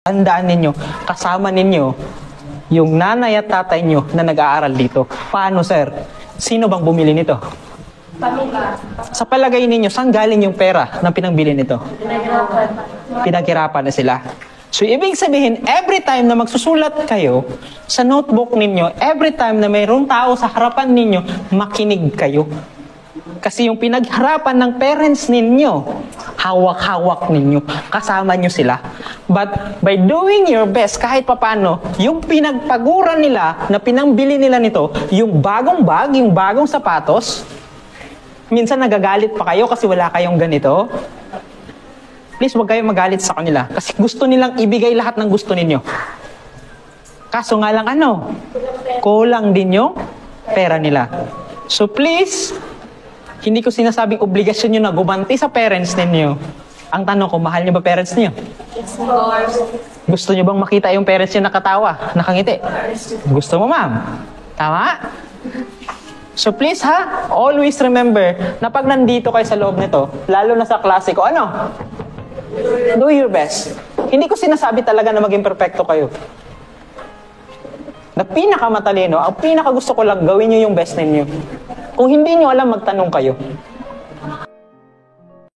Tandaan ninyo, kasama ninyo yung nanay at tatay nyo na nag-aaral dito. Paano, sir? Sino bang bumili nito? Pamilya. Sa palagay ninyo, saan galing yung pera na pinangbili nito? Pinaghirapan. Pinaghirapan na sila. So, ibig sabihin, every time na magsusulat kayo sa notebook ninyo, every time na mayroong tao sa harapan ninyo, makinig kayo. Kasi yung pinaghirapan ng parents ninyo, hawak-hawak ninyo, kasama nyo sila. But by doing your best, kahit papano, yung pinagpaguran nila, na pinangbili nila nito, yung bagong bag, yung bagong sapatos, minsan nagagalit pa kayo kasi wala kayong ganito. Please, huwag kayong magalit sa kanila. Kasi gusto nilang ibigay lahat ng gusto ninyo. Kaso nga lang kulang din yung pera nila. So please, hindi ko sinasabing obligasyon nyo na gumanti sa parents ninyo. Ang tanong ko, mahal nyo ba parents niyo? Yes, of course. Gusto nyo bang makita yung parents nyo nakatawa, nakangiti? Gusto mo, ma'am? Tama? So please always remember na pag nandito kayo sa loob nito, lalo na sa klase ko, do your best. Hindi ko sinasabi talaga na maging perfecto kayo. Na pinakamatalino, ang pinakagusto ko lang, gawin nyo yung best ninyo. Kung hindi nyo alam, magtanong kayo.